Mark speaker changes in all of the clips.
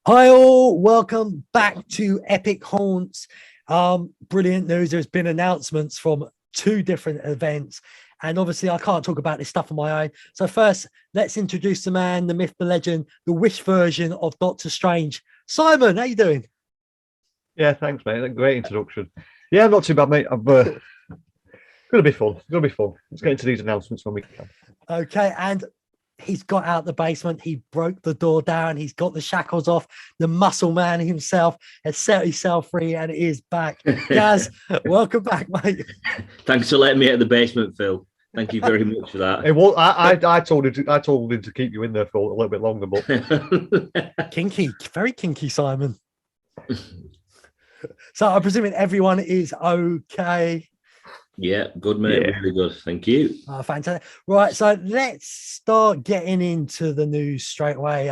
Speaker 1: Hi all, welcome back to Epic Haunts. Brilliant news. There's been announcements from 2 different events, and obviously I can't talk about this stuff on my own. So first, let's introduce the man, the myth, the legend, the Wish version of Doctor Strange. Simon, how you doing?
Speaker 2: Yeah, thanks, mate. Great introduction. Yeah, I'm not too bad, mate. I'm gonna be fun. It's gonna be fun. Let's get into these announcements when we can.
Speaker 1: Okay, and he's got out the basement. He broke the door down. He's got the shackles off. The muscle man himself has set himself free and is back. Gaz, welcome back, mate.
Speaker 3: Thanks for letting me out of the basement, Phil. Thank you very much for that.
Speaker 2: Hey, well, I told him to keep you in there for a little bit longer, but
Speaker 1: Kinky, very kinky, Simon. So I'm presuming everyone is okay.
Speaker 3: Yeah, good, mate. Yeah. Really good. Thank you.
Speaker 1: Fantastic. Right, so let's start getting into the news straight away.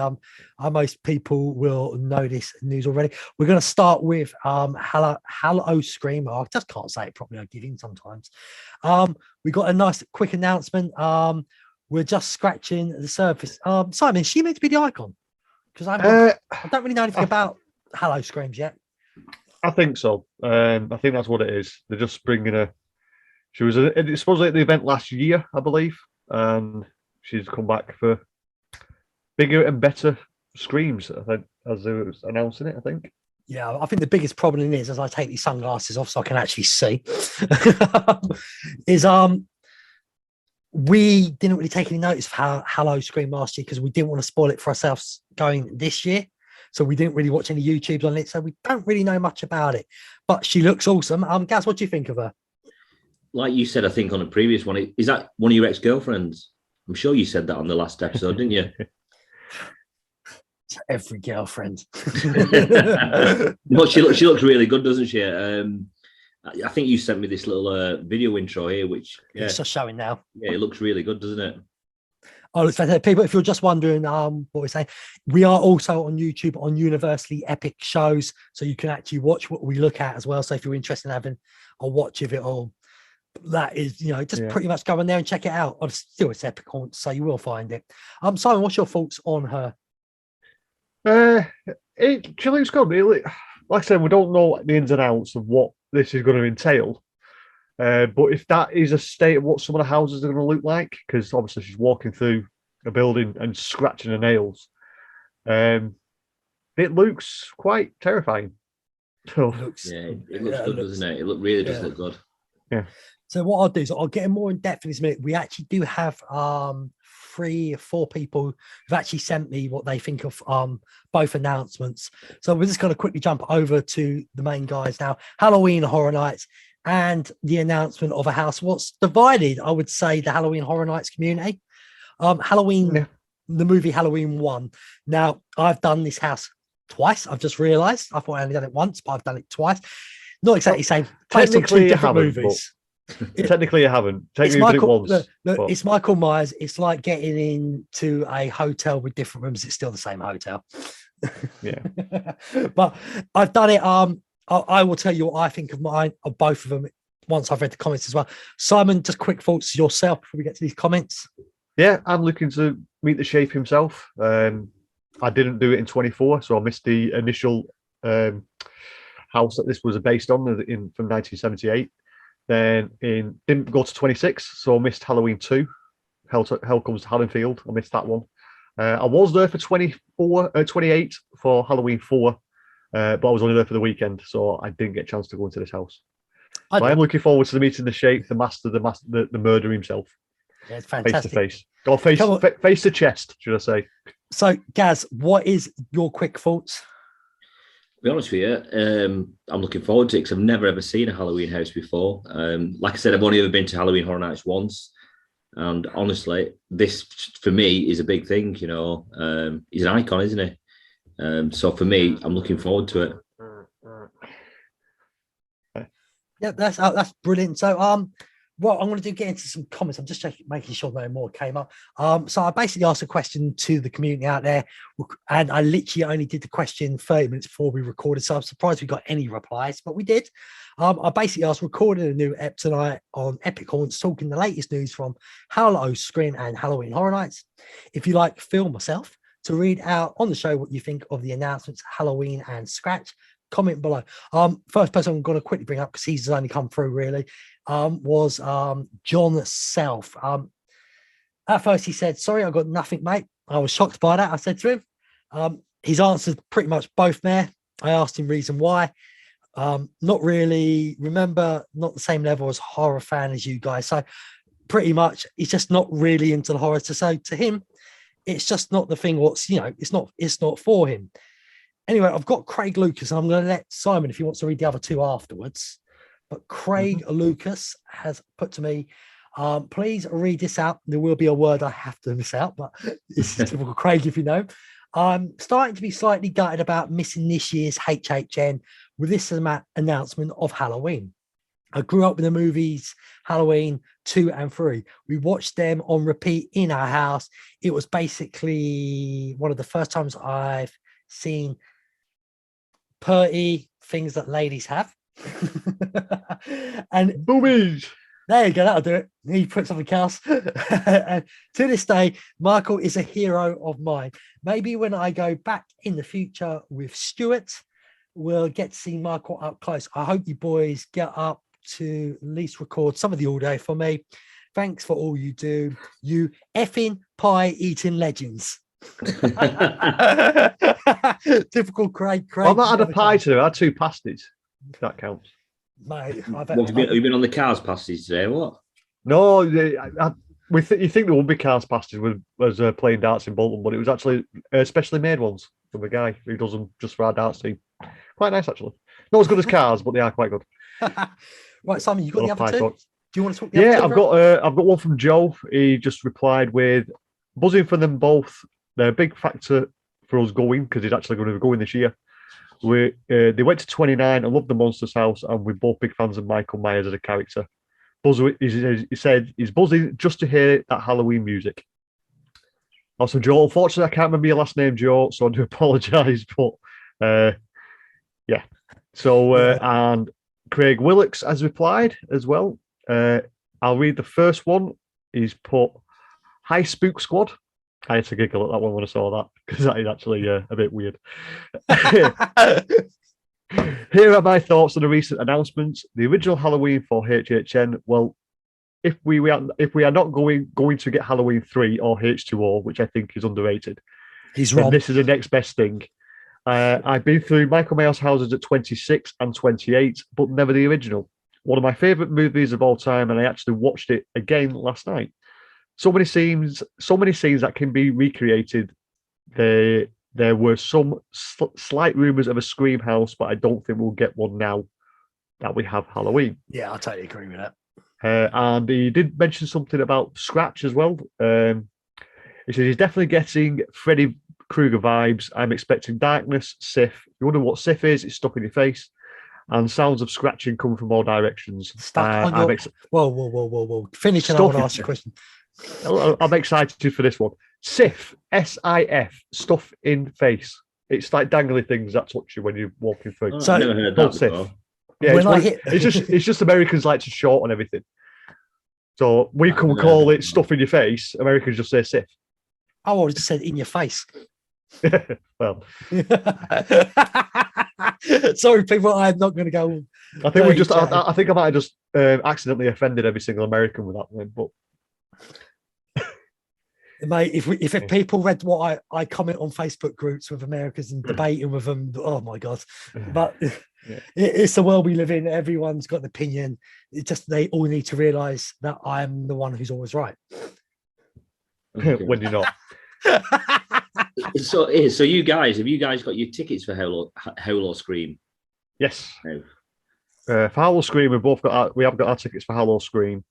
Speaker 1: Most people will know this news already. We're going to start with Hallow-O-Scream. I just can't say it properly. I give in sometimes. We got a nice quick announcement. We're just scratching the surface. Simon, is she meant to be the icon? Because I don't really know anything about Hallow-Screams yet.
Speaker 2: I think so. I think that's what it is. They're just bringing her. She was supposedly at the event last year, I believe, and she's come back for bigger and better screams, I think, as they were announcing it, I think.
Speaker 1: Yeah, I think the biggest problem is, as I take these sunglasses off so I can actually see, is we didn't really take any notice of Hallow-Scream last year because we didn't want to spoil it for ourselves going this year. So we didn't really watch any YouTubes on it, so we don't really know much about it. But she looks awesome. Gaz, what do you think of her?
Speaker 3: Like you said, I think on a previous one, is that one of your ex-girlfriends? I'm sure you said that on the last episode, didn't you?
Speaker 1: Every girlfriend.
Speaker 3: Well, she looks really good, doesn't she? I think you sent me this little video intro here, which
Speaker 1: it's just showing now.
Speaker 3: Yeah, it looks really good, doesn't it?
Speaker 1: Oh, it's fantastic. People, if you're just wondering what we're saying, we are also on YouTube on Universally Epic Shows, so you can actually watch what we look at as well. So if you're interested in having a watch of it all, that is, pretty much go in there and check it out. Still, it's Epic Haunts, so you will find it. Simon, what's your thoughts on her?
Speaker 2: She looks good. Like I said, we don't know the ins and outs of what this is going to entail. But if that is a state of what some of the houses are going to look like, because obviously she's walking through a building and scratching her nails, it looks quite terrifying. So,
Speaker 3: it looks good, doesn't it? It really does look good.
Speaker 2: Yeah.
Speaker 1: So what I'll do is I'll get more in depth in this minute. We actually do have 3 or 4 people who've actually sent me what they think of both announcements. So we're just going to quickly jump over to the main guys now. Halloween Horror Nights and the announcement of a house. What's divided, I would say, the Halloween Horror Nights community. The movie Halloween 1. Now, I've done this house twice. I've just realised. I thought I only done it once, but I've done it twice. Not exactly the same.
Speaker 2: Technically, you haven't. Technically, you haven't.
Speaker 1: It's Michael Myers. It's like getting into a hotel with different rooms. It's still the same hotel.
Speaker 2: Yeah.
Speaker 1: But I've done it. I will tell you what I think of both of them once I've read the comments as well. Simon, just quick thoughts yourself before we get to these comments.
Speaker 2: Yeah, I'm looking to meet the shape himself. I didn't do it in 24, so I missed the initial house that this was based on from 1978. Then didn't go to 26, so I missed Halloween 2. Hell Comes to Haddonfield. I missed that one. I was there for 28 for Halloween 4, but I was only there for the weekend, so I didn't get a chance to go into this house. I am looking forward to the meeting the shape, the master, the murderer himself.
Speaker 1: Yeah, it's fantastic.
Speaker 2: Face to face. Or face to chest, should I say.
Speaker 1: So, Gaz, what is your quick thoughts?
Speaker 3: be honest with you, I'm looking forward to it because I've never ever seen a Halloween house before. Like I said, I've only ever been to Halloween Horror Nights once. And honestly, this for me is a big thing, you know. He's an icon, isn't he? So for me, I'm looking forward to it.
Speaker 1: Yeah, that's brilliant. So what I'm going to do, get into some comments. I'm just making sure no more came up. So I basically asked a question to the community out there, and I literally only did the question 30 minutes before we recorded. So I'm surprised we got any replies, but we did. I basically asked, recording a new ep tonight on Epic Haunts, talking the latest news from Howl-O-Scream and Halloween Horror Nights. If you like Phill myself, to read out on the show what you think of the announcements, Halloween and Scratch, comment below. First person I'm going to quickly bring up, because he's only come through really, was John Self. At first he said, sorry, I got nothing, mate. I was shocked by that. I said to him, his answers pretty much both there. I asked him reason why. Not really, remember, not the same level as horror fan as you guys. So pretty much he's just not really into the horror. So to him, it's just not the thing. What's, you know, it's not for him. Anyway, I've got Craig Lucas, and I'm going to let Simon, if he wants to read the other two afterwards. But Craig Lucas has put to me, please read this out. There will be a word I have to miss out, but it's typical Craig, if you know. I'm starting to be slightly gutted about missing this year's HHN with this announcement of Halloween. I grew up with the movies Halloween 2 and 3. We watched them on repeat in our house. It was basically one of the first times I've seen pretty things that ladies have. And
Speaker 2: Boobies.
Speaker 1: There you go, that'll do it. He put something else. And to this day, Michael is a hero of mine. Maybe when I go back in the future with Stuart, we'll get to see Michael up close. I hope you boys get up to at least record some of the audio for me. Thanks for all you do. You effing pie-eating legends. Typical Craig.
Speaker 2: Well, I've not had a pie today. I had 2 pasties. If that counts.
Speaker 1: Mate,
Speaker 3: Have you been on the cars pasties today? What?
Speaker 2: No, you think there would be cars pasties with playing darts in Bolton, but it was actually specially made ones from a guy who does them just for our darts team. Quite nice, actually. Not as good as cars, but they are quite good.
Speaker 1: Right, Simon, you got the other two?
Speaker 2: Talk.
Speaker 1: Do you want to talk?
Speaker 2: Yeah, I've got one from Joe. He just replied with buzzing for them both. They're a big factor for us going, because he's actually going to be going this year. They went to 29. I love the Monsters House, and we're both big fans of Michael Myers as a character. He said he's buzzing just to hear that Halloween music. Also, Joe, unfortunately, I can't remember your last name, Joe, so I do apologise. But yeah. So and Craig Willocks has replied as well. I'll read the first one. He's put, "Hi, Spook Squad." I had to giggle at that one when I saw that, because that is actually a bit weird. Here are my thoughts on the recent announcements. The original Halloween for HHN. Well, if we are not going to get Halloween 3 or H2O, which I think is underrated,
Speaker 1: he's wrong.
Speaker 2: This is the next best thing. I've been through Michael Myers houses at 26 and 28, but never the original. One of my favourite movies of all time, and I actually watched it again last night. So many scenes that can be recreated. There were some slight rumours of a Scream house, but I don't think we'll get one now that we have Halloween.
Speaker 1: Yeah, I totally agree with that.
Speaker 2: And he did mention something about Scratch as well. He said he's definitely getting Freddy Krueger vibes. I'm expecting darkness, Sif. You wonder what Sif is? It's stuck in your face. And sounds of scratching coming from all directions.
Speaker 1: Stuck on your... Whoa. Finish and I want to ask you a question.
Speaker 2: I'm excited for this one. Sif, S-I-F, stuff in face. It's like dangly things that touch you when you're walking through.
Speaker 3: So, I've never heard that before.
Speaker 2: Yeah, it's just Americans like to shorten everything. So we can call it stuff in your face. Americans just say Sif.
Speaker 1: I would have just said in your face.
Speaker 2: Well,
Speaker 1: sorry, people. I'm not going to go.
Speaker 2: I think I think I might have just accidentally offended every single American with that one. But
Speaker 1: mate, if people read what I comment on Facebook groups with Americans and debating with them, oh my god! But it's the world we live in. Everyone's got an opinion. It's just they all need to realise that I'm the one who's always right.
Speaker 2: When you're not.
Speaker 3: So you guys, have you guys got your tickets for Howl-O-Scream?
Speaker 2: Yes.
Speaker 3: No.
Speaker 2: For Howl-O-Scream, we have got our tickets for Howl-O-Scream.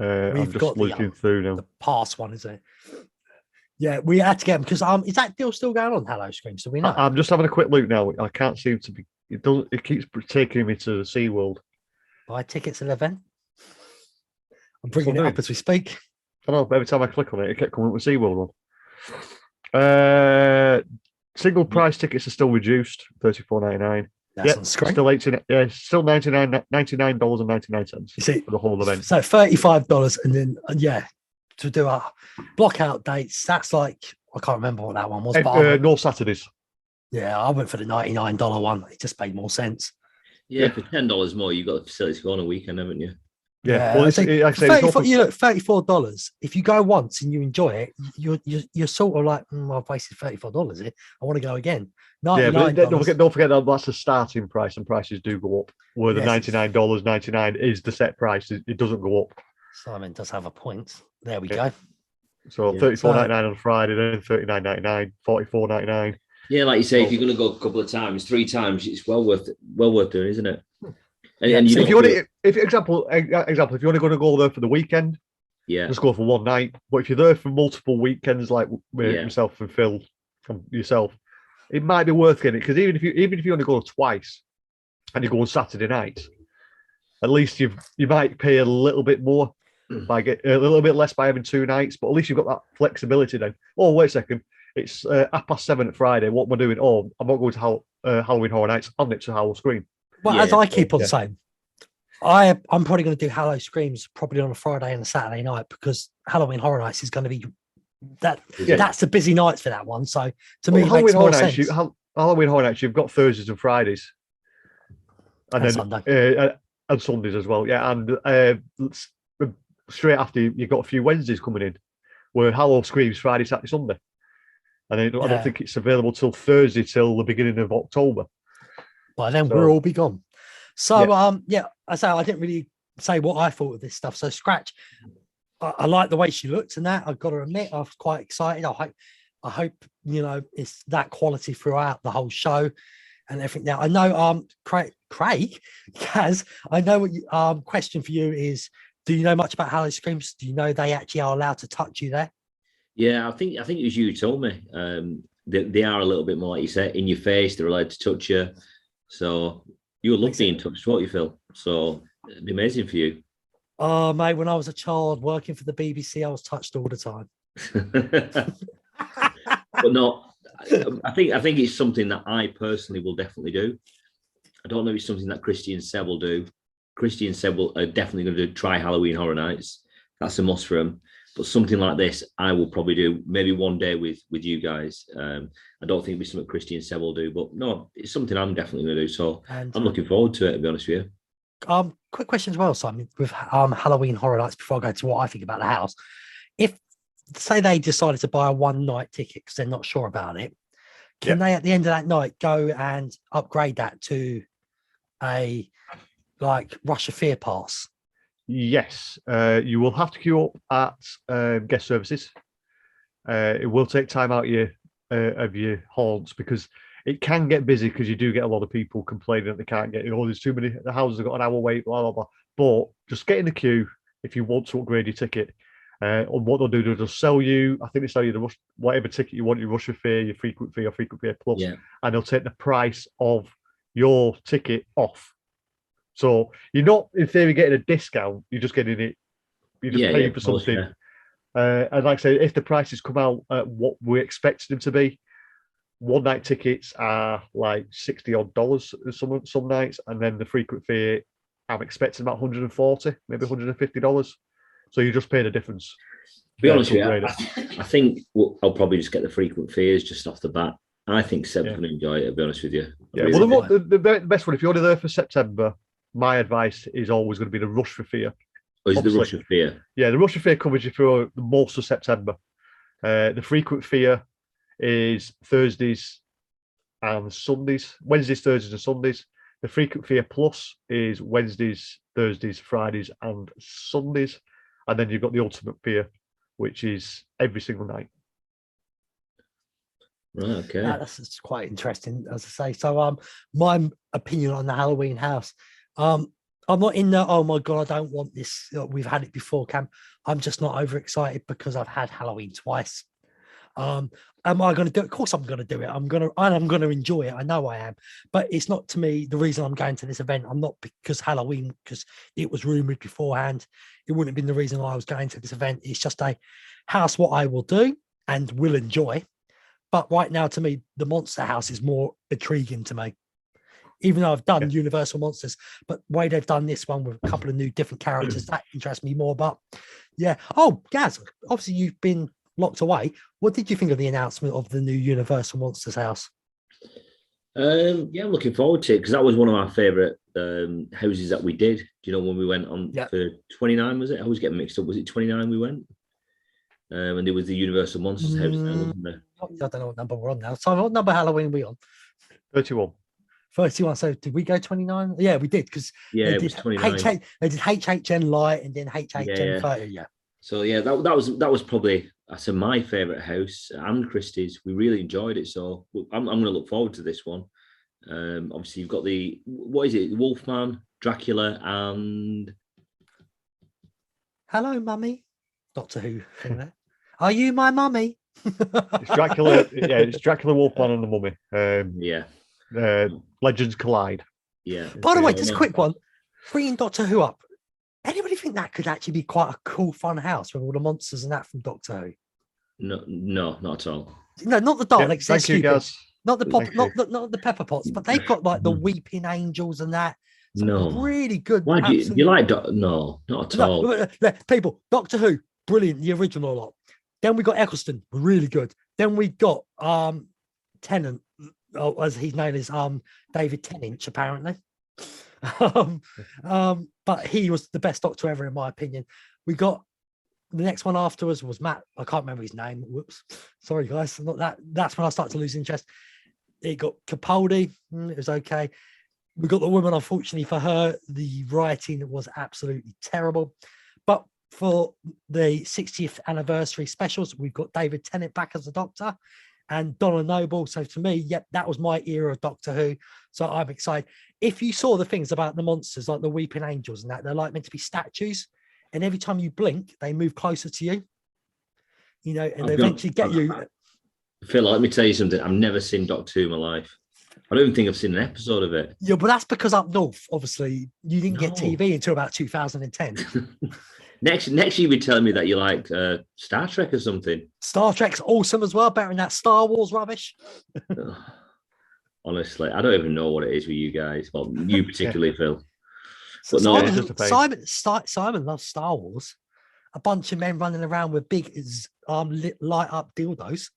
Speaker 2: I'm
Speaker 1: We've
Speaker 2: just
Speaker 1: got
Speaker 2: looking through now.
Speaker 1: the past one, isn't it? Yeah, we had to get them because is that deal still going on? Howl-O-Scream, so we know.
Speaker 2: I'm just having a quick look now. I can't seem to be. It doesn't. It keeps taking me to the SeaWorld.
Speaker 1: Buy tickets at an event. I'm bringing it up as we speak.
Speaker 2: I know, but every time I click on it, it kept coming up with SeaWorld one. Single price tickets are still reduced, $34.99.
Speaker 1: That's on screen.
Speaker 2: Still 18. Yeah, still $99.99.
Speaker 1: You see,
Speaker 2: for the whole event.
Speaker 1: So $35, and then to do our block out dates. That's like I can't remember what that one was. But
Speaker 2: no Saturdays.
Speaker 1: Yeah, I went for the $99 one. It just made more sense.
Speaker 3: Yeah, for $10 more, you've got the facility to go on a weekend, haven't you?
Speaker 2: Yeah, well,
Speaker 1: $34. If you go once and you enjoy it, you're sort of like, I've wasted $34 here. I want to go again.
Speaker 2: Yeah, but don't forget that that's the starting price, and prices do go up. Where the $99.99 is the set price, it doesn't go up.
Speaker 1: Simon does have a point. There we go.
Speaker 2: So $34.99 on Friday, then $39.99, $44.99.
Speaker 3: Yeah, like you say, if you're going to go a couple of times, 3 times, it's well worth doing, isn't it? And
Speaker 2: so if you want to, if you want to go there for the weekend, just go for one night. But if you're there for multiple weekends, like myself and Phill, from yourself, it might be worth getting it, because even if you only go twice and you go on Saturday night, at least you might pay a little bit more by a little bit less by having 2 nights, but at least you've got that flexibility then. Oh, wait a second. It's 7:30 at Friday. What am I doing? Oh, I'm not going to Halloween Horror Nights. I'm next to Howl-O-Scream.
Speaker 1: Well, as I keep on saying, I'm probably going to do Hallow-Screams probably on a Friday and a Saturday night, because Halloween Horror Nights is going to be that's the busy nights for that one. So to me, Halloween Horror
Speaker 2: Nights, you've got Thursdays and Fridays, and then
Speaker 1: Sunday.
Speaker 2: And Sundays as well. Yeah, and straight after you've got a few Wednesdays coming in, where Hallow-Scream's Friday, Saturday, Sunday. And I don't think it's available till Thursday, till the beginning of October.
Speaker 1: By then, we'll all be gone. So, I didn't really say what I thought of this stuff. So, Scratch, I like the way she looks and that. I've got to admit, I was quite excited. I hope it's that quality throughout the whole show and everything. Now, I know, Craig, Kaz, I know what question for you is: do you know much about Hallow-Screams? Do you know they actually are allowed to touch you there?
Speaker 3: Yeah, I think it was you who told me. They are a little bit more, like you said, in your face. They're allowed to touch you. So you would love being touched, won't you, Phill? So it'd be amazing for you.
Speaker 1: Oh, mate, when I was a child working for the BBC, I was touched all the time.
Speaker 3: But no, I think it's something that I personally will definitely do. I don't know if it's something that Christy and Seb will do. Christy and Seb are definitely going to try Halloween Horror Nights. That's a must for them. But something like this, I will probably do maybe one day with you guys. I don't think it'll be something Christy and Seb will do, but no, it's something I'm definitely going to do. So I'm looking forward to it, to be honest with
Speaker 1: you. Quick question as well, Simon, with Halloween Horror Nights, before I go to what I think about the house. If, say, they decided to buy a one-night ticket because they're not sure about it, can they, at the end of that night, go and upgrade that to a, Rush of Fear pass?
Speaker 2: Yes, you will have to queue up at guest services. It will take time out of your haunts, because it can get busy, because you do get a lot of people complaining that they can't get, there's too many, the houses have got an hour wait, blah, blah, blah. But just get in the queue if you want to upgrade your ticket. And what they'll do, they'll just sell you, I think they sell you the rush, whatever ticket you want, your Rush of Fear, your Frequent Fear, or Frequent Fear Plus, and they'll take the price of your ticket off. So you're not, in theory, getting a discount. You're just getting it. You're just paying for something. And like I say, if the prices come out at what we expected them to be, one-night tickets are like $60 some nights, and then the Frequent Fear, I'm expecting about $140, maybe $150. So you just pay the difference.
Speaker 3: To be honest with you, I think I'll probably just get the Frequent Fears just off the bat. I think Seb's going to enjoy it, to be honest with you.
Speaker 2: The best one, if you're only there for September, my advice is always going to be the Rush for Fear.
Speaker 3: Oh, is it the Rush of Fear?
Speaker 2: Yeah, the Rush of Fear covers you for most of September. The Frequent Fear is Thursdays and Sundays, Wednesdays, Thursdays, and Sundays. The Frequent Fear Plus is Wednesdays, Thursdays, Fridays, and Sundays. And then you've got the Ultimate Fear, which is every single night.
Speaker 3: Right, okay.
Speaker 1: That's quite interesting, as I say. So, my opinion on the Halloween house. I'm not in the, oh my God, I don't want this. We've had it before, Cam. I'm just not overexcited because I've had Halloween twice. Am I going to do it? Of course, I'm going to do it. I'm going to enjoy it. I know I am, but it's not, to me, the reason I'm going to this event. I'm not because Halloween, because it was rumored beforehand. It wouldn't have been the reason I was going to this event. It's just a house what I will do and will enjoy. But right now, to me, the Monster House is more intriguing to me. Even though I've done Universal Monsters, but the way they've done this one with a couple of new different characters, that interests me more. But yeah. Oh, Gaz, obviously you've been locked away. What did you think of the announcement of the new Universal Monsters house?
Speaker 3: Yeah, I'm looking forward to it because that was one of my favourite houses that we did. Do you know when we went on for 29, was it? I always get mixed up. Was it 29 we went? And there was the Universal Monsters house there, wasn't there?
Speaker 1: I don't know what number we're on now. So what number Halloween are we on?
Speaker 2: 31.
Speaker 1: 31. So did we go 29? Yeah, we did, because
Speaker 3: it was 29.
Speaker 1: They did HHN Light and then HHN 30. Yeah.
Speaker 3: So yeah, that was probably, I said, my favourite house and Christie's. We really enjoyed it. So I'm going to look forward to this one. Obviously you've got the, what is it? Wolfman, Dracula, and
Speaker 1: Hello, Mummy. Doctor Who thing there. Are you my mummy?
Speaker 2: It's Dracula. Yeah, it's Dracula, Wolfman, and the Mummy. Legends collide.
Speaker 3: Yeah.
Speaker 1: By the way, just a quick one. Bringing Doctor Who up. Anybody think that could actually be quite a cool, fun house with all the monsters and that from Doctor Who?
Speaker 3: No, not at all.
Speaker 1: No, not the Daleks.
Speaker 2: Thank you, guys.
Speaker 1: Not the not the Pepper Pots, but they've got like the Weeping Angels and that.
Speaker 3: No,
Speaker 1: really good.
Speaker 3: Why do you like? No, not at all.
Speaker 1: People, Doctor Who, brilliant, the original lot. Then we got Eccleston, really good. Then we got Tennant, as his name is David Tennant, apparently. But he was the best Doctor ever, in my opinion. We got the next one afterwards was Matt. I can't remember his name. Whoops, sorry guys. Not that. That's when I started to lose interest. It got Capaldi. It was okay. We got the woman. Unfortunately for her, the writing was absolutely terrible. But for the 60th anniversary specials, we've got David Tennant back as the Doctor and Donna Noble. So to me, yep, that was my era of Doctor Who. So I'm excited. If you saw the things about the monsters, like the Weeping Angels and that, they're like meant to be statues. And every time you blink, they move closer to you. You know, and they eventually get you.
Speaker 3: Phil, let me tell you something. I've never seen Doctor Who in my life. I don't even think I've seen an episode of it.
Speaker 1: Yeah, but that's because up north, obviously, you didn't get TV until about 2010.
Speaker 3: Next you'll be telling me that you like Star Trek or something.
Speaker 1: Star Trek's awesome as well, better than that Star Wars rubbish.
Speaker 3: Honestly, I don't even know what it is with you guys. Well, you particularly, Phil.
Speaker 1: But Simon loves Star Wars. A bunch of men running around with big light up dildos.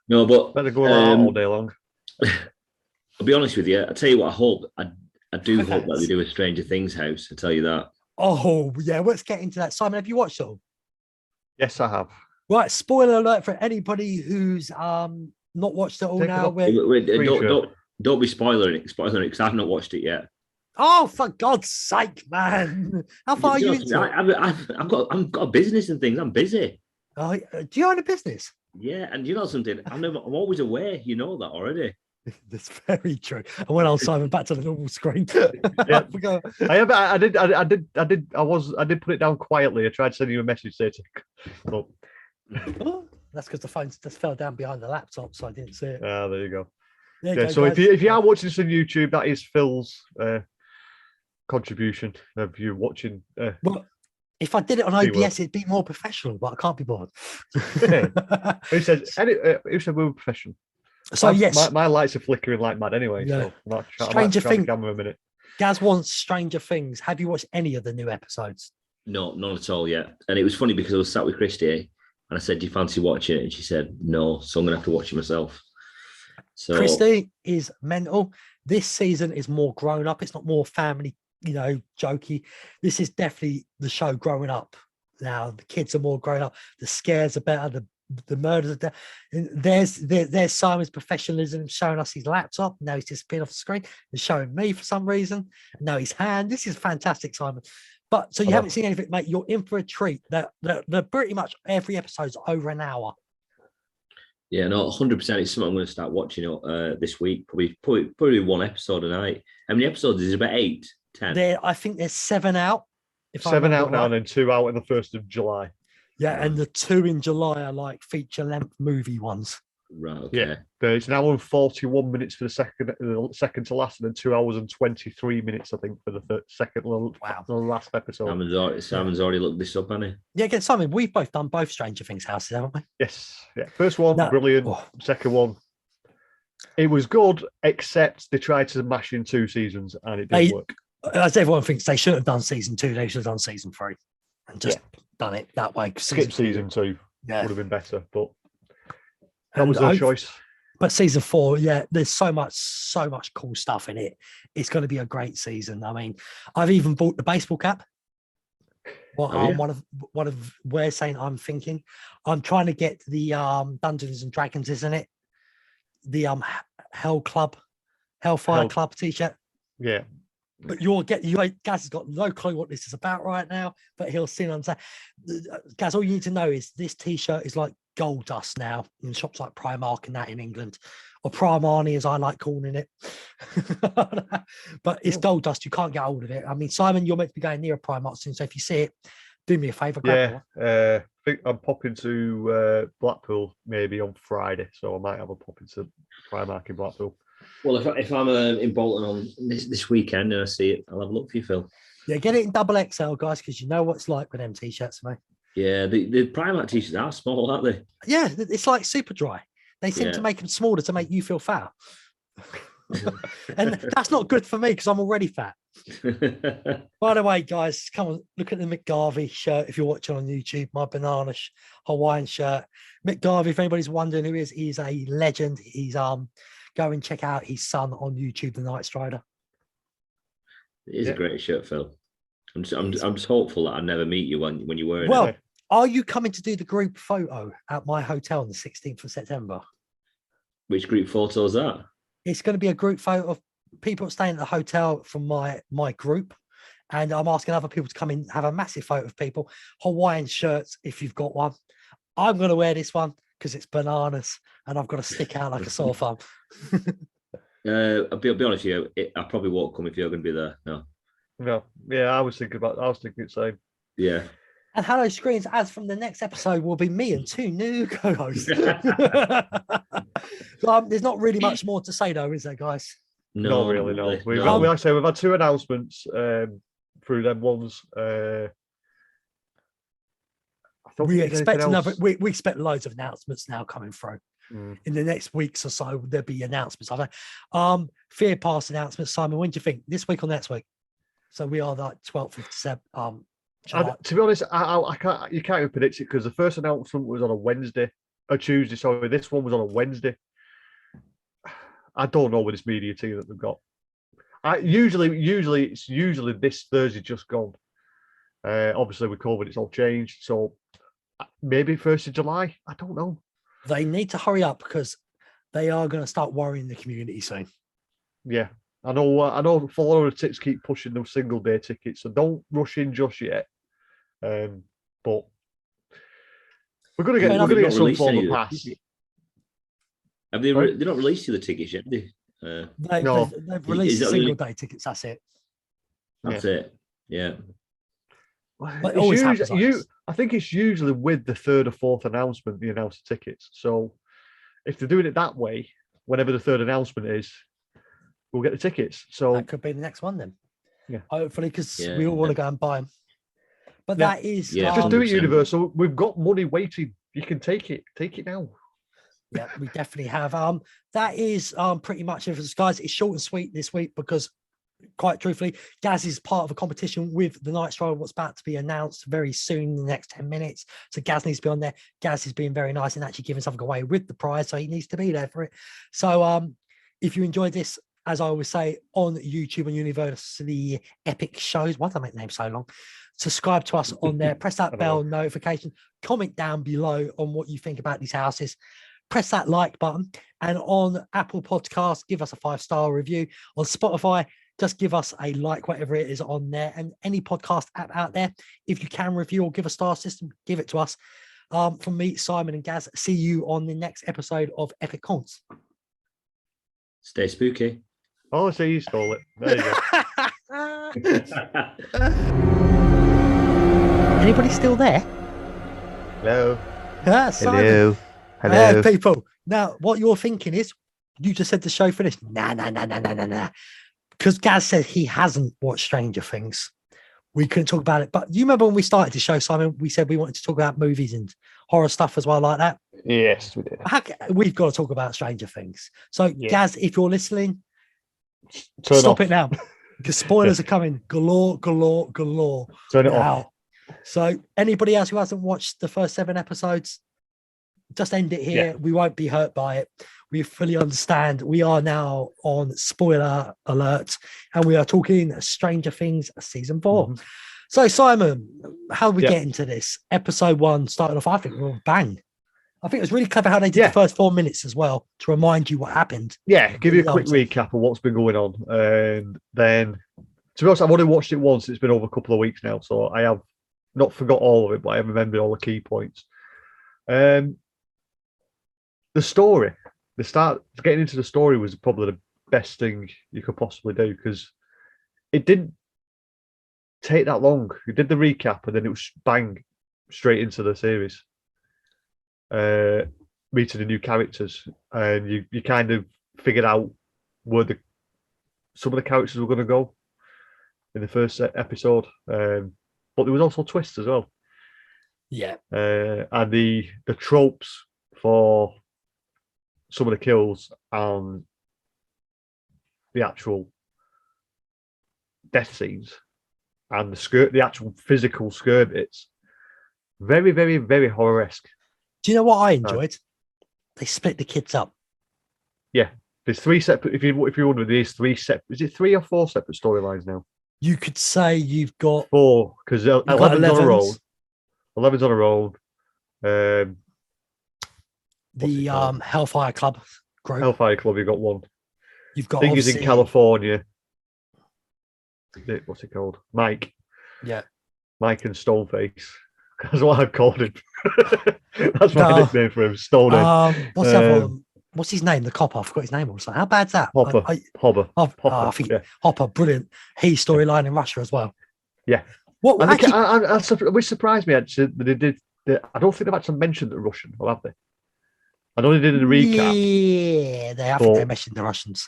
Speaker 3: No, but
Speaker 2: better go around all day long.
Speaker 3: I'll be honest with you. I tell you what, I do hope that they do a Stranger Things house. I tell you that.
Speaker 1: Oh yeah, let's get into that. Simon, have you watched it all?
Speaker 2: Yes, I have.
Speaker 1: Right, spoiler alert for anybody who's not watched it all now.
Speaker 3: Don't be spoiling it because I've not watched it yet.
Speaker 1: Oh, for God's sake, man! How far are you into it?
Speaker 3: I've got a business and things. I'm busy.
Speaker 1: Oh, do you own a business?
Speaker 3: Yeah, and you know something? I'm always away. You know that already.
Speaker 1: That's very true. I went on, Simon, back to the normal screen.
Speaker 2: Yeah. I did put it down quietly. I tried to send you a message there, but
Speaker 1: that's because the phone just fell down behind the laptop, so I didn't see it.
Speaker 2: Ah, there you go.
Speaker 1: Go,
Speaker 2: so
Speaker 1: guys.
Speaker 2: if you are watching this on YouTube, that is Phil's contribution of you watching.
Speaker 1: Well, if I did it on OBS, it'd be more professional, but I can't be bothered.
Speaker 2: Who said we were professional?
Speaker 1: So yes,
Speaker 2: my lights are flickering like mad anyway.
Speaker 1: Yeah.
Speaker 2: So
Speaker 1: Stranger Things.
Speaker 2: Camera a minute.
Speaker 1: Gaz wants Stranger Things. Have you watched any of the new episodes?
Speaker 3: No, none at all yet. And it was funny because I was sat with Christy and I said, "Do you fancy watching it?" And she said, "No." So I'm gonna have to watch it myself. So
Speaker 1: Christy is mental. This season is more grown up. It's not more family, jokey. This is definitely the show growing up. Now the kids are more grown up. The scares are better. The murders are there. There's Simon's professionalism showing us his laptop. Now he's just been off the screen and showing me for some reason. Now his hand. This is fantastic, Simon. But so you haven't seen anything, mate. You're in for a treat. That pretty much every episode's over an hour.
Speaker 3: Yeah, no, 100%. It's something I'm going to start watching this week. Probably one episode a night. How many episodes is it? About 8, 10?
Speaker 1: I think there's 7 out. If I
Speaker 2: 7
Speaker 1: remember
Speaker 2: out now
Speaker 1: right.
Speaker 2: and then 2 out in the 1st of July.
Speaker 1: Yeah, and the 2 in July are like feature-length movie ones.
Speaker 3: Right, okay.
Speaker 2: Yeah, there's an hour and 41 minutes for the second to last, and then 2 hours and 23 minutes, I think, for the the last episode.
Speaker 3: Simon's already looked this up, hasn't he?
Speaker 1: Yeah, again, Simon, we've both done both Stranger Things houses, haven't we?
Speaker 2: Yes, yeah. First one, brilliant.
Speaker 1: Oh.
Speaker 2: Second one, it was good, except they tried to mash in 2 seasons, and it didn't work.
Speaker 1: As everyone thinks, they should have done season 2. They should have done season 3, and just done it that way.
Speaker 2: Skip season 2 would have been better, but that was their choice.
Speaker 1: But season 4, there's so much cool stuff in it. It's going to be a great season. I mean, I've even bought the baseball cap. One of where saying I'm thinking, I'm trying to get the Dungeons and Dragons, isn't it? The Hellfire Club t-shirt.
Speaker 2: Yeah.
Speaker 1: But Gaz has got no clue what this is about right now, but he'll see what I'm saying. Gaz, all you need to know is this t-shirt is like gold dust now in shops like Primark and that in England, or Primarni as I like calling it. But it's gold dust. You can't get hold of it. I mean, Simon, you're meant to be going near a Primark soon, so if you see it, do me a favour.
Speaker 2: I think I'm popping to Blackpool maybe on Friday, so I might have a pop into Primark in Blackpool.
Speaker 3: Well, if I'm in Bolton on this weekend and I see it, I'll have a look for you, Phil.
Speaker 1: Yeah, get it in double XL, guys, because you know what it's like with them t-shirts, mate.
Speaker 3: Yeah, the Primark t-shirts are small, aren't they?
Speaker 1: Yeah, it's like super dry. They seem to make them smaller to make you feel fat. And that's not good for me because I'm already fat. By the way, guys, come on, look at the Mick Garvey shirt if you're watching on YouTube, my banana Hawaiian shirt. Mick Garvey, if anybody's wondering who he is, he's a legend. He's go and check out his son on YouTube, The Night Strider.
Speaker 3: It is a great shirt, Phil. I'm just hopeful that I never meet you when you're wearing it.
Speaker 1: Well, are you coming to do the group photo at my hotel on the 16th of September?
Speaker 3: Which group photo is that?
Speaker 1: It's going to be a group photo of people staying at the hotel from my group. And I'm asking other people to come in, have a massive photo of people. Hawaiian shirts, if you've got one. I'm going to wear this one because it's bananas and I've got to stick out like a sore thumb.
Speaker 3: I'll be honest with you, I probably won't come if you're going to be there.
Speaker 2: No. Yeah, I was thinking the same.
Speaker 3: Yeah.
Speaker 1: And Hello Screens, as from the next episode, will be me and 2 new co-hosts. There's not really much more to say, though, is there, guys?
Speaker 2: No, not really. No. Like I say, we've had 2 announcements through them ones.
Speaker 1: We expect we expect loads of announcements now coming through. In the next weeks or so. There'll be announcements. Fear Pass announcements. Simon, when do you think? This week or next week? So we are like 12th of December.
Speaker 2: To be honest, I can't. You can't even predict it because the first announcement was on a Tuesday. Sorry, this one was on a Wednesday. I don't know with this media team that they've got. Usually this Thursday just gone. Obviously with COVID, it's all changed. So maybe 1st of July. I don't know.
Speaker 1: They need to hurry up because they are going to start worrying the community soon.
Speaker 2: Yeah, I know. For a lot of the tickets keep pushing those single day tickets, so don't rush in just yet. But we're going to get some form of pass.
Speaker 3: Have they? They're not released you the tickets yet, have they?
Speaker 1: No, they've released single day tickets. That's it.
Speaker 3: That's it. Yeah.
Speaker 1: But
Speaker 2: I think it's usually with the 3rd or 4th announcement they announce the tickets. So if they're doing it that way, whenever the 3rd announcement is, we'll get the tickets. So
Speaker 1: that could be the next one then.
Speaker 2: Yeah,
Speaker 1: hopefully, because we all want to go and buy them. But that is
Speaker 2: just do it, Universal. We've got money waiting. You can take it. Take it now.
Speaker 1: Yeah, we definitely have. That is pretty much it for us, guys. It's short and sweet this week because, quite truthfully, Gaz is part of a competition with the Night Strider, what's about to be announced very soon in the next 10 minutes. So Gaz needs to be on there. Gaz is being very nice and actually giving something away with the prize, so he needs to be there for it. So if you enjoyed this, as I always say, on YouTube and University Epic Shows, why did I make the name so long? Subscribe to us on there. Press that bell notification. Comment down below on what you think about these houses. Press that like button. And on Apple Podcasts, give us a 5-star review. On Spotify, just give us a like, whatever it is on there. And any podcast app out there, if you can review or give a star system, give it to us. From me, Simon and Gaz, see you on the next episode of Epic Cons.
Speaker 3: Stay spooky.
Speaker 2: Oh, so you stole it. There you go.
Speaker 1: Anybody still there?
Speaker 2: Hello.
Speaker 1: Simon.
Speaker 2: Hello.
Speaker 1: People. Now, what you're thinking is, you just said the show finished. Nah. Because Gaz said he hasn't watched Stranger Things. We couldn't talk about it. But you remember when we started the show, Simon, we said we wanted to talk about movies and horror stuff as well like that?
Speaker 2: Yes, we did.
Speaker 1: We've got to talk about Stranger Things. So,
Speaker 2: Yeah.
Speaker 1: Gaz, if you're listening,
Speaker 2: Turn
Speaker 1: stop
Speaker 2: off.
Speaker 1: it now. Because spoilers are coming galore.
Speaker 2: Turn it
Speaker 1: now.
Speaker 2: off.
Speaker 1: So, anybody else who hasn't watched the first 7 episodes, just end it here.
Speaker 2: Yeah.
Speaker 1: We won't be hurt by it. We fully understand. We are now on spoiler alert, and we are talking Stranger Things season 4.
Speaker 2: Mhm.
Speaker 1: So, Simon, how do we
Speaker 2: Yeah.
Speaker 1: get into this? Episode 1 started off, I think, with a bang. I think it was really clever how they did
Speaker 2: Yeah.
Speaker 1: the first 4 minutes as well to remind you what happened.
Speaker 2: Yeah, give you a quick
Speaker 1: Yeah.
Speaker 2: recap of what's been going on. And then, to be honest, I've only watched it once. It's been over a couple of weeks now, so I have not forgot all of it, but I have remembered all the key points. The story, getting into the story was probably the best thing you could possibly do, because it didn't take that long. You did the recap and then it was bang straight into the series, meeting the new characters, and you kind of figured out where some of the characters were going to go in the first episode, but there was also twists as well.
Speaker 1: Yeah.
Speaker 2: And the tropes for some of the kills and the actual death scenes and the actual physical scare bits, very, very, very horror-esque.
Speaker 1: Do you know what I enjoyed? They split the kids up.
Speaker 2: Yeah, there's 3 separate. If you wonder, there's 3 separate. Is it 3 or 4 separate storylines now?
Speaker 1: You could say you've got
Speaker 2: 4, because 11's on a roll. 11's on a roll.
Speaker 1: The Hellfire Club group.
Speaker 2: Hellfire Club, you've got 1.
Speaker 1: You've got
Speaker 2: I think he's in
Speaker 1: obviously-
Speaker 2: California. What's it called? Mike.
Speaker 1: Yeah.
Speaker 2: Mike and Stoneface. That's what I've called him. That's my
Speaker 1: No.
Speaker 2: nickname for him. Stone.
Speaker 1: What's the other one? What's his name? The copper. I forgot his name also. How bad's that?
Speaker 2: Hopper. Hopper.
Speaker 1: I think Hopper, brilliant. His storyline in Russia as well.
Speaker 2: Yeah.
Speaker 1: What
Speaker 2: And
Speaker 1: actually,
Speaker 2: which surprised me actually that they did. I don't think they've actually mentioned the Russian, or have they? I know they did in the recap.
Speaker 1: Yeah, I think they mentioned the Russians.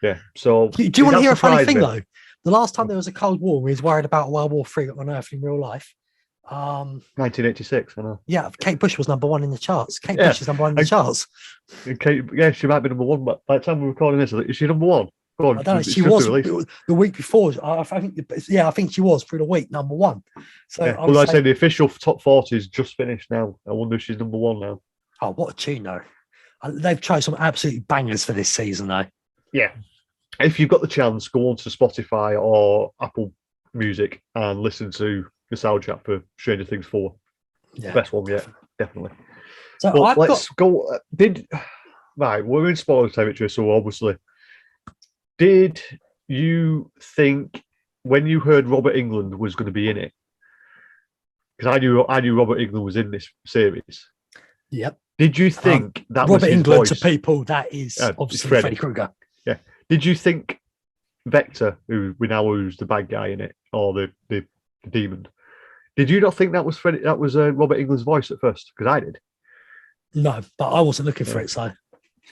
Speaker 2: Yeah. So
Speaker 1: Do you want to
Speaker 2: that
Speaker 1: hear a funny
Speaker 2: surprised
Speaker 1: thing
Speaker 2: me.
Speaker 1: though? The last time there was a Cold War, we was worried about World War III on Earth in real life.
Speaker 2: 1986. I know.
Speaker 1: Yeah, Kate Bush was number 1 in the charts. Kate
Speaker 2: Yeah.
Speaker 1: Bush is number 1 in the charts.
Speaker 2: Okay, yeah, she might be number 1, but by the time we're recording this, is she number 1? Go on.
Speaker 1: I don't know.
Speaker 2: it's
Speaker 1: She
Speaker 2: just
Speaker 1: was
Speaker 2: released.
Speaker 1: the week before. I think she was through the week number 1. So
Speaker 2: Yeah.
Speaker 1: I
Speaker 2: Well,
Speaker 1: would
Speaker 2: like I
Speaker 1: say,
Speaker 2: say, the official top 40 is just finished now. I wonder if she's number 1 now.
Speaker 1: oh, what a tune though! They've tried some absolute bangers for this season though.
Speaker 2: Yeah. If you've got the chance, go on to Spotify or Apple Music and listen to the soundtrack for Stranger Things 4.
Speaker 1: Yeah,
Speaker 2: Best one yet, definitely.
Speaker 1: So
Speaker 2: But
Speaker 1: I've
Speaker 2: let's
Speaker 1: got
Speaker 2: go. Right, we're in spoiler territory, so obviously, did you think when you heard Robert Englund was going to be in it? Because I knew Robert Englund was in this series.
Speaker 1: yep.
Speaker 2: Did you think that was
Speaker 1: Robert
Speaker 2: his
Speaker 1: Englund
Speaker 2: voice?
Speaker 1: to people that is
Speaker 2: it's
Speaker 1: obviously
Speaker 2: Freddy.
Speaker 1: Freddy Krueger.
Speaker 2: Did you think Vector, who's the bad guy in it, or the demon? Did you not think that was Freddy? That was Robert Englund's voice at first? Because I did.
Speaker 1: No, but I wasn't looking for it. So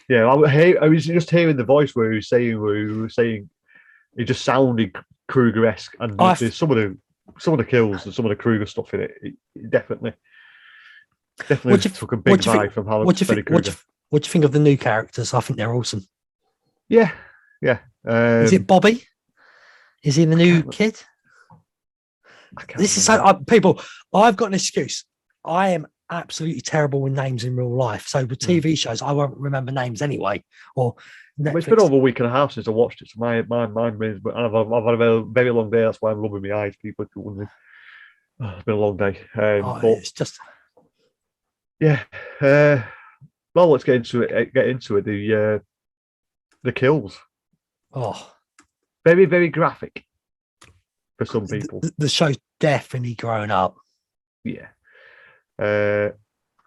Speaker 2: Yeah, I was just hearing the voice where he was saying, it just sounded Krueger-esque, and there's some of the kills and some of the Krueger stuff in it. It definitely took a big vibe from how Freddy Krueger.
Speaker 1: What do you think of the new characters? I think they're awesome.
Speaker 2: Yeah.
Speaker 1: Is it Bobby? Is he the new kid?
Speaker 2: I can't
Speaker 1: This is
Speaker 2: remember.
Speaker 1: so people. I've got an excuse. I am absolutely terrible with names in real life. So with TV shows, I won't remember names anyway. Or
Speaker 2: Well, it's been over a week and a half since I watched it, so my mind is. But I've had a very long day. That's why I'm rubbing my eyes. People are wondering. It's been a long day. But
Speaker 1: it's just
Speaker 2: yeah. Well, let's get into it. The kills. Very, very graphic for some people.
Speaker 1: The show's definitely grown up.
Speaker 2: Yeah.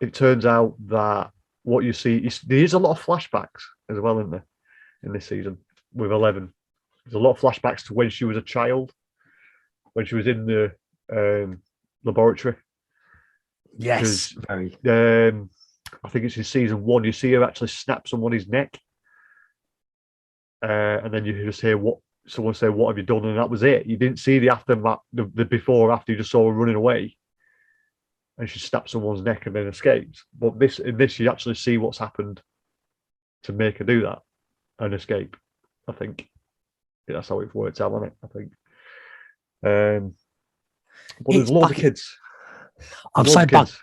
Speaker 2: it turns out that what you see is there is a lot of flashbacks as well, isn't there, in this season with 11. There's a lot of flashbacks to when she was a child, when she was in the laboratory.
Speaker 1: Yes, very.
Speaker 2: I think it's in season 1. You see her actually snap somebody's neck, and then you just hear someone say, "What have you done?" And that was it. You didn't see the aftermath, the before or after. You just saw her running away, and she snapped someone's neck and then escapes. But in this, you actually see what's happened to make her do that and escape. I think that's how it works out on it. I think. But there's loads of kids.
Speaker 1: I'm so bugged.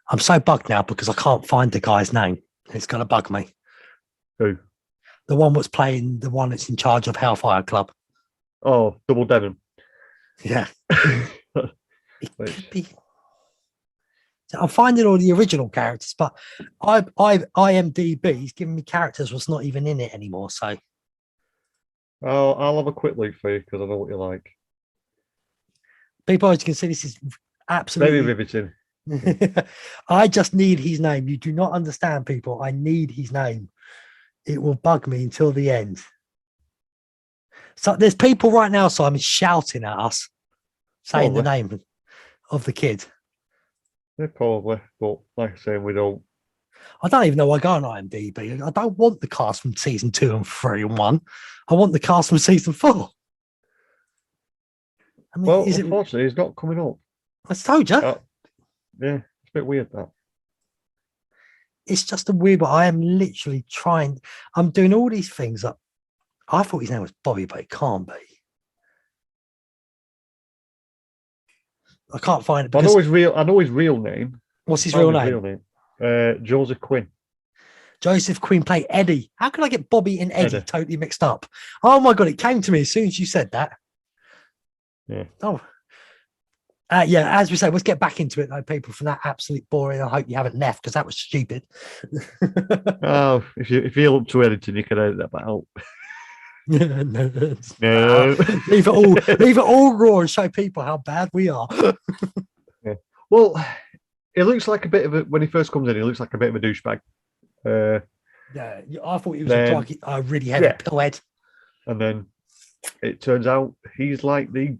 Speaker 1: I'm so bugged now because I can't find the guy's name. It's gonna bug me.
Speaker 2: Who?
Speaker 1: The one that's playing, the one that's in charge of Hellfire Club.
Speaker 2: Oh, Double Devon.
Speaker 1: Yeah. It could be. I'm finding all the original characters, but IMDb is giving me characters what's not even in it anymore. So
Speaker 2: I'll have a quick look for you because I know what you like.
Speaker 1: People, as you can see, this is absolutely
Speaker 2: Very riveting.
Speaker 1: I just need his name. You do not understand, people. I need his name. It will bug me until the end. So there's people right now, Simon, shouting at us, saying the name of the kid.
Speaker 2: Yeah, probably, but like I say, we don't.
Speaker 1: I don't even know why I go on IMDb. I don't want the cast from season 2 and 3 and 1. I want the cast from season 4. I mean,
Speaker 2: Well, unfortunately, it's not coming up.
Speaker 1: I told you.
Speaker 2: Yeah, it's a bit weird that.
Speaker 1: It's just a weird one. I am literally trying. I'm doing all these things up. I thought his name was Bobby, but it can't be. I can't find it.
Speaker 2: I know his real name.
Speaker 1: What's his real name?
Speaker 2: Joseph Quinn.
Speaker 1: Joseph Quinn played Eddie. How could I get Bobby and Eddie totally mixed up? Oh my god! It came to me as soon as you said that.
Speaker 2: Yeah.
Speaker 1: Oh. Yeah, as we say, let's get back into it, though, people, from that absolute boring. I hope you haven't left because that was stupid.
Speaker 2: Oh, if you're up to editing, you can edit that out.
Speaker 1: No. Leave it all raw and show people how bad we are.
Speaker 2: Yeah. Well, it looks like a bit of a when he first comes in. He looks like a bit of a douchebag.
Speaker 1: Yeah, I thought he was a really heavy pillhead.
Speaker 2: And then it turns out he's like the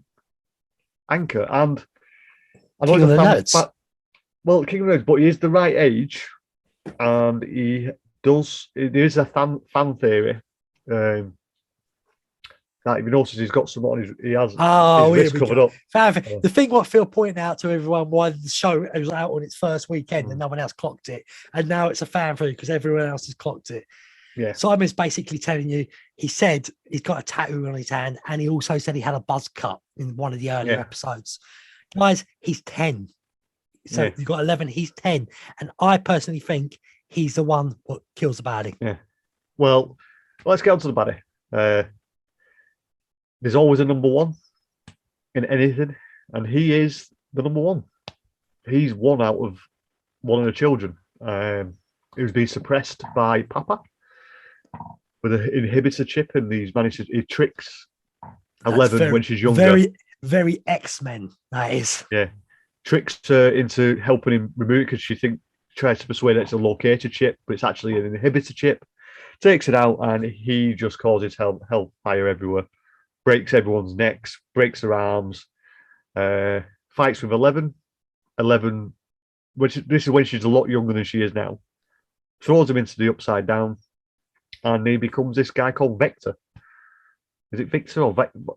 Speaker 2: anchor and I know
Speaker 1: King of the Nerds.
Speaker 2: King of the Nerds, but he is the right age, and he does. There is a fan theory. That if you notice, he's got some on his. He has his wrist covered up.
Speaker 1: The thing what Phil pointed out to everyone why the show was out on its first weekend and no one else clocked it, and now it's a fan theory because everyone else has clocked it.
Speaker 2: Yeah,
Speaker 1: Simon's basically telling you. He said he's got a tattoo on his hand, and he also said he had a buzz cut in one of the earlier episodes. Guys, he's 10. So you've got 11, he's 10. And I personally think he's the one what kills the baddie.
Speaker 2: Yeah. Well, let's get on to the baddie. There's always a number one in anything, and he is the number one. He's one out of one of the children who's been suppressed by Papa with an inhibitor chip, and he tricks 11 when she's younger.
Speaker 1: Very, very X-Men, that is.
Speaker 2: Yeah. Tricks her into helping him remove it because she tries to persuade her it's a locator chip, but it's actually an inhibitor chip. Takes it out, and he just causes hellfire everywhere. Breaks everyone's necks, breaks their arms, fights with 11. 11, this is when she's a lot younger than she is now. Throws him into the Upside Down, and he becomes this guy called Vector. Is it Victor or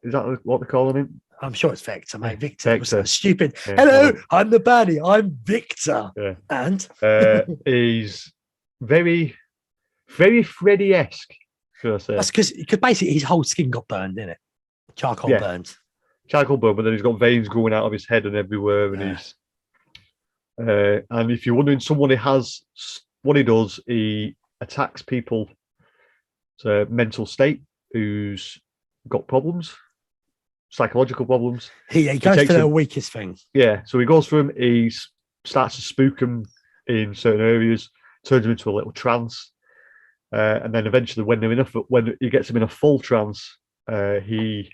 Speaker 2: is that what they're calling him?
Speaker 1: I'm sure it's Vector, mate. Victor was so stupid. Yeah, hello, I'm the baddie. I'm Victor.
Speaker 2: Yeah.
Speaker 1: And
Speaker 2: he's very, very Freddy-esque, should I say.
Speaker 1: That's because basically his whole skin got burned, didn't it? Charcoal burned.
Speaker 2: Charcoal burned, but then he's got veins growing out of his head and everywhere. And he's and if you're wondering, what he does, he attacks people. It's a mental state who's got problems, psychological problems.
Speaker 1: He goes for the weakest thing.
Speaker 2: Yeah, so he goes for him. He starts to spook him in certain areas, turns him into a little trance, and then eventually, when he gets him in a full trance, he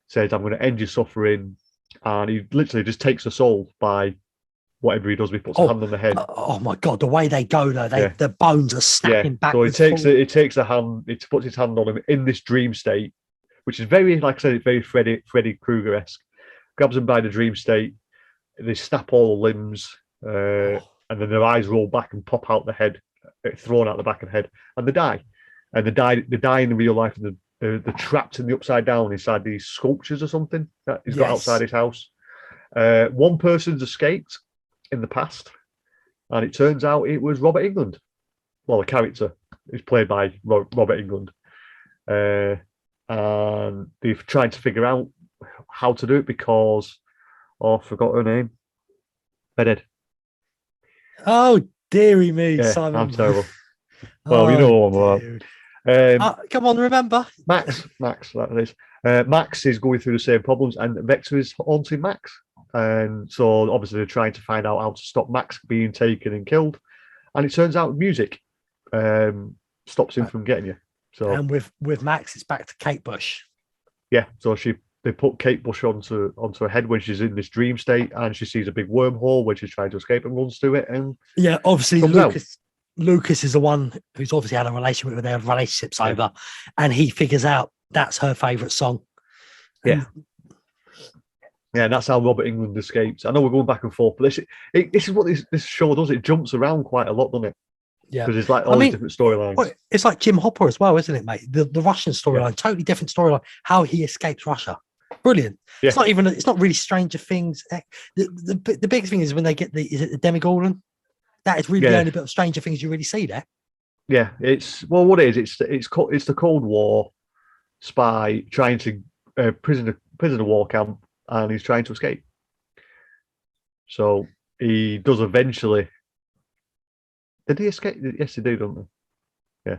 Speaker 2: says, "I'm going to end your suffering," and he literally just takes the soul by whatever he does, he puts a hand on the head.
Speaker 1: Oh my god, the way they go though, the bones are snapping back.
Speaker 2: So he takes a hand, it puts his hand on him in this dream state, which is very, like I said, it's very Freddy Krueger-esque. Grabs him by the dream state, they snap all the limbs, and then their eyes roll back and pop out the head, thrown out the back of the head, and they die. And they die in the real life, and they're trapped in the upside down inside these sculptures or something that he's got outside his house. One person's escaped in the past, and it turns out it was Robert Englund. Well, the character is played by Robert Englund. And they've tried to figure out how to do it because, I forgot her name. Bedhead.
Speaker 1: Oh, dearie me, Simon.
Speaker 2: I'm terrible. Well, you know what I'm about.
Speaker 1: Come on, remember.
Speaker 2: Max, that is. Max is going through the same problems, and Vector is haunting Max. And so, obviously, they're trying to find out how to stop Max being taken and killed. And it turns out music stops him from getting you. So,
Speaker 1: and with Max, it's back to Kate Bush.
Speaker 2: Yeah, so they put Kate Bush onto her head when she's in this dream state, and she sees a big wormhole when she's trying to escape and runs through it. And
Speaker 1: obviously Lucas is the one who's obviously had a relationship with their relationship's over, and he figures out that's her favourite song.
Speaker 2: Yeah. And that's how Robert Englund escapes. I know we're going back and forth, but this is what this show does. It jumps around quite a lot, doesn't it?
Speaker 1: Yeah,
Speaker 2: because it's like all these different storylines.
Speaker 1: Well, it's like Jim Hopper as well, isn't it, mate? The Russian storyline, totally different storyline. How he escapes Russia, brilliant. Yeah. It's not really Stranger Things. The biggest thing is when they get the Demogorgon. That is really the only bit of Stranger Things you really see there.
Speaker 2: Yeah, it's the Cold War spy trying to prisoner war camp, and he's trying to escape. So he does eventually. Did he escape? Yes, they do, don't they? Yeah.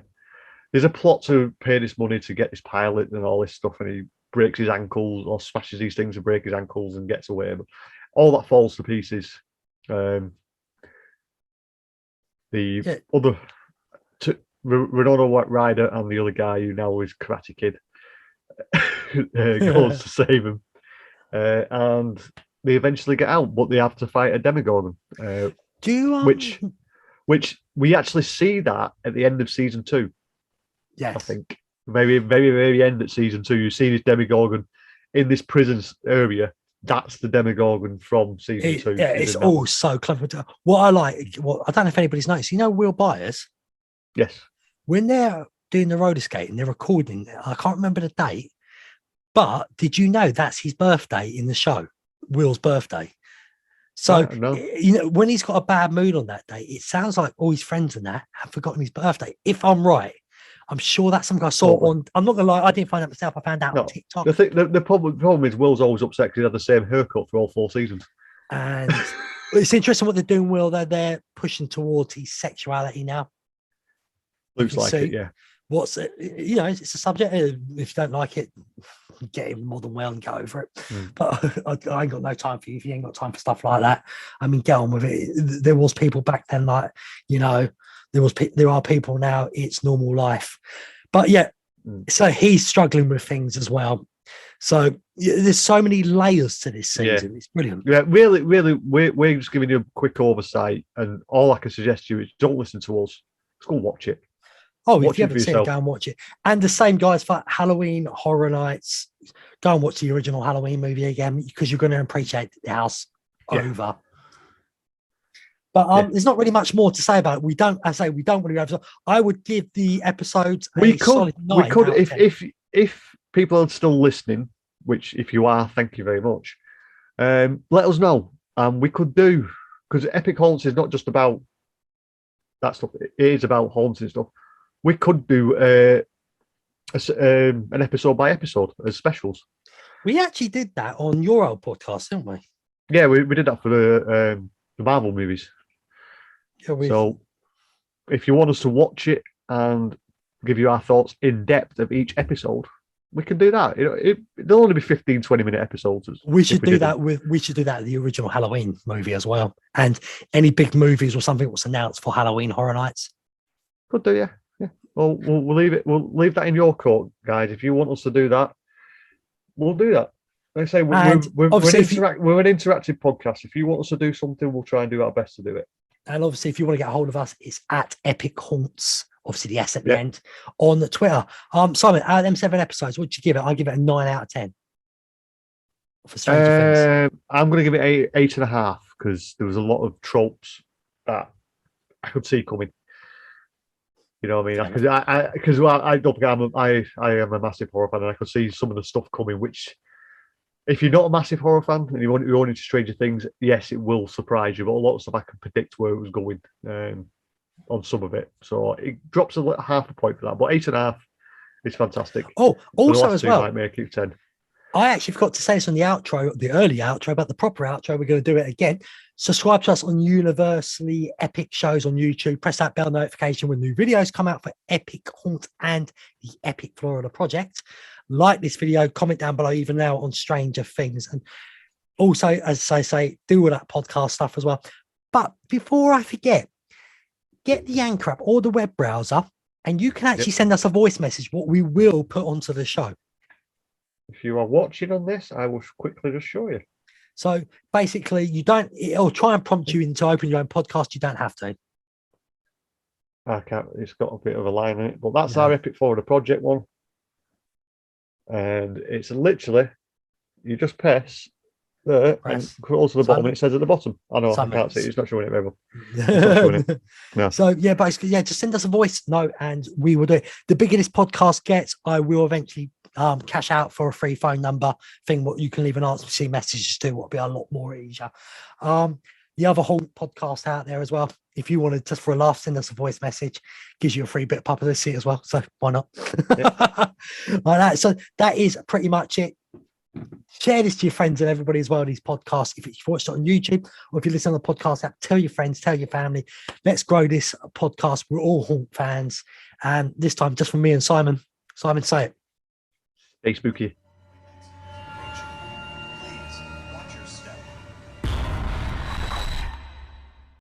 Speaker 2: There's a plot to pay this money to get this pilot and all this stuff, and he breaks his ankles or smashes these things to break his ankles and gets away. But all that falls to pieces. Other Renona Ryder and the other guy who now is Karate Kid goes to save him, and they eventually get out, but they have to fight a Demogorgon. Which we actually see that at the end of season 2.
Speaker 1: Yes,
Speaker 2: I think very, very, very end of season 2. You see this Demogorgon in this prison area. That's the Demogorgon from season 2.
Speaker 1: Yeah, it's all so clever. What I like, I don't know if anybody's noticed. You know, Will Byers.
Speaker 2: Yes.
Speaker 1: When they're doing the roller skating, they're recording. I can't remember the date, but did you know that's his birthday in the show? Will's birthday. So, you know, when he's got a bad mood on that day, it sounds like all his friends and that have forgotten his birthday. If I'm right, I'm sure that's something I saw on. I'm not going to lie, I didn't find out myself. I found out on TikTok.
Speaker 2: The problem is Will's always upset because he had the same haircut for all 4 seasons.
Speaker 1: And it's interesting what they're doing, Will. They're pushing towards his sexuality now.
Speaker 2: Looks like it, yeah.
Speaker 1: It's a subject. If you don't like it, get him more than well and go over it. But I ain't got no time for you if you ain't got time for stuff like that. I mean, get on with it. There was people back then, like, you know, there are people now. It's normal life. But so he's struggling with things as well. So there's so many layers to this season. It's brilliant.
Speaker 2: Yeah, really, we're just giving you a quick oversight, and all I can suggest to you is don't listen to us. Just go watch it.
Speaker 1: Oh, if you haven't seen it, go and watch it. And the same guys for Halloween Horror Nights. Go and watch the original Halloween movie again because you're going to appreciate the house over. But there's not really much more to say about it. We don't want to go. I would give the episodes solid 9. We could,
Speaker 2: if people are still listening, which if you are, thank you very much. Let us know. We could do, because Epic Haunts is not just about that stuff. It is about haunting stuff. We could do an episode by episode as specials.
Speaker 1: We actually did that on your old podcast, didn't we?
Speaker 2: Yeah, we did that for the Marvel movies. Yeah, so if you want us to watch it and give you our thoughts in depth of each episode, we can do that. There'll only be 15, 20-minute episodes.
Speaker 1: We should do that with the original Halloween movie as well. And any big movies or something was announced for Halloween Horror Nights.
Speaker 2: Could do, yeah. Well, we'll leave it. We'll leave that in your court, guys. If you want us to do that, we'll do that. Like I say, we're an interactive podcast. If you want us to do something, we'll try and do our best to do it.
Speaker 1: And obviously, if you want to get a hold of us, it's at Epic Haunts. Obviously, the S at the end on Twitter. Simon, out of them 7 episodes, what'd you give it? I give it a 9 out of 10. For Stranger Things.
Speaker 2: I'm going to give it 8.5 because there was a lot of tropes that I could see coming. You know what I mean? I am a massive horror fan, and I could see some of the stuff coming. Which, if you're not a massive horror fan and you're into Stranger Things, yes, it will surprise you. But a lot of stuff I can predict where it was going on some of it. So it drops half a point for that. But 8.5 is fantastic.
Speaker 1: Oh, also as well,
Speaker 2: might make it 10.
Speaker 1: I actually forgot to say this on the outro, the early outro, but the proper outro, we're going to do it again. Subscribe to us on Universally Epic Shows on YouTube. Press that bell notification when new videos come out for Epic Haunt and the Epic Florida Project. Like this video, comment down below even now on Stranger Things. And also, as I say, do all that podcast stuff as well. But before I forget, get the Anchor app or the web browser, and you can actually send us a voice message, what we will put onto the show.
Speaker 2: If you are watching on this, I will quickly just show you.
Speaker 1: So basically, it'll try and prompt you into open your own podcast. You don't have to.
Speaker 2: I can't, it's got a bit of a line in it, but that's our Epic Florida Project one. And it's literally, you just press there and scroll to the bottom, and it says at the bottom. I know, I can't see it. It's not showing it, Mabel. No.
Speaker 1: So, basically, just send us a voice note and we will do it. The bigger this podcast gets, I will eventually cash out for a free phone number thing. What you can leave an answer messages to will be a lot more easier. The other Haunt podcast out there as well. If you wanted just for a laugh, send us a voice message. Gives you a free bit of publicity as well. So why not? Like that. So that is pretty much it. Share this to your friends and everybody as well. These podcasts. If you've watched it on YouTube or if you listen on the podcast app, tell your friends, tell your family. Let's grow this podcast. We're all Haunt fans, and this time just from me and Simon. Simon, say it.
Speaker 2: Stay spooky.